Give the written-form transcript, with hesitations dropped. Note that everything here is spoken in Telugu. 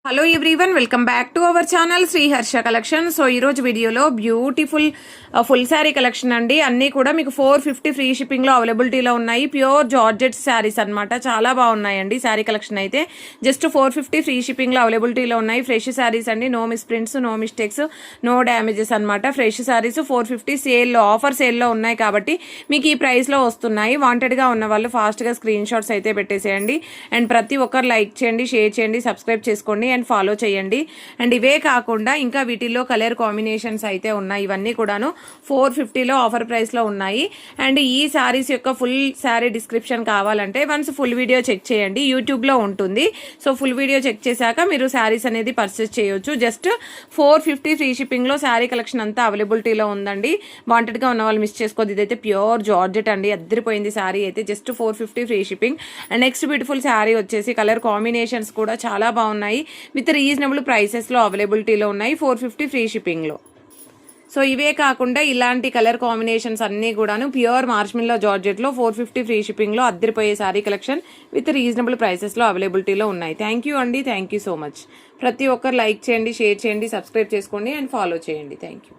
Hello everyone, welcome back to our channel Shri Harsha collection. So ఈరోజు వీడియోలో బ్యూటిఫుల్ ఫుల్ శారీ కలెక్షన్ అండి. అన్నీ కూడా మీకు 450 ఫ్రీ షిప్పింగ్లో అవైలబిలిటీలో ఉన్నాయి. ప్యూర్ జార్జెట్ శారీస్ అనమాట, చాలా బాగున్నాయండి. శారీ కలెక్షన్ అయితే జస్ట్ 450 ఫ్రీ షిప్పింగ్లో అవైలబిలిటీలో ఉన్నాయి. ఫ్రెష్ శారీస్ అండి, no misprints, no mistakes, no damages అనమాట. ఫ్రెష్ శారీస్ 450 సేల్లో, ఆఫర్ సేల్లో ఉన్నాయి కాబట్టి మీకు ఈ ప్రైస్లో వస్తున్నాయి. వాంటెడ్గా ఉన్న వాళ్ళు ఫాస్ట్గా స్క్రీన్ షాట్స్ అయితే పెట్టేసేయండి. అండ్ ప్రతి ఒక్కరు లైక్ చేయండి, షేర్ చేయండి, సబ్స్క్రైబ్ చేసుకోండి అండ్ ఫాలో చేయండి. అండ్ ఇవే కాకుండా ఇంకా వీటిల్లో కలర్ కాంబినేషన్స్ అయితే ఉన్నాయి. ఇవన్నీ కూడాను 450లో ఆఫర్ ప్రైస్లో ఉన్నాయి. అండ్ ఈ శారీస్ యొక్క ఫుల్ శారీ డిస్క్రిప్షన్ కావాలంటే వన్స్ ఫుల్ వీడియో చెక్ చేయండి, యూట్యూబ్లో ఉంటుంది. సో ఫుల్ వీడియో చెక్ చేశాక మీరు శారీస్ అనేది పర్చేస్ చేయొచ్చు. జస్ట్ 450 ఫ్రీ షిప్పింగ్లో శారీ కలెక్షన్ అంతా అవైలబిలిటీలో ఉందండి. వాంటెడ్గా ఉన్న వాళ్ళు మిస్ చేసుకోవద్దు. ఇదైతే ప్యూర్ జార్జెట్ అండి, అద్దరిపోయింది శారీ అయితే. Just 450 free shipping. And next beautiful sari వచ్చేసి కలర్ కాంబినేషన్స్ కూడా చాలా బాగున్నాయి. విత్ రీజనబుల్ ప్రైసెస్లో అవైలబిలిటీలో ఉన్నాయి, 450 ఫ్రీ షిప్పింగ్లో. సో ఇవే కాకుండా ఇలాంటి కలర్ కాంబినేషన్స్ అన్నీ కూడాను ప్యూర్ మార్ష్మిల్లో జార్జెట్లో 450 ఫ్రీ షిప్పింగ్లో అద్దరిపోయే శారీ కలెక్షన్ విత్ రీజనబుల్ ప్రైసెస్లో అవైలబిలిటీలో ఉన్నాయి. థ్యాంక్ యూ అండి, థ్యాంక్ యూ సో మచ్. ప్రతి ఒక్కరు లైక్ చేయండి, షేర్ చేయండి, సబ్స్క్రైబ్ చేసుకోండి అండ్ ఫాలో చేయండి. Thank you.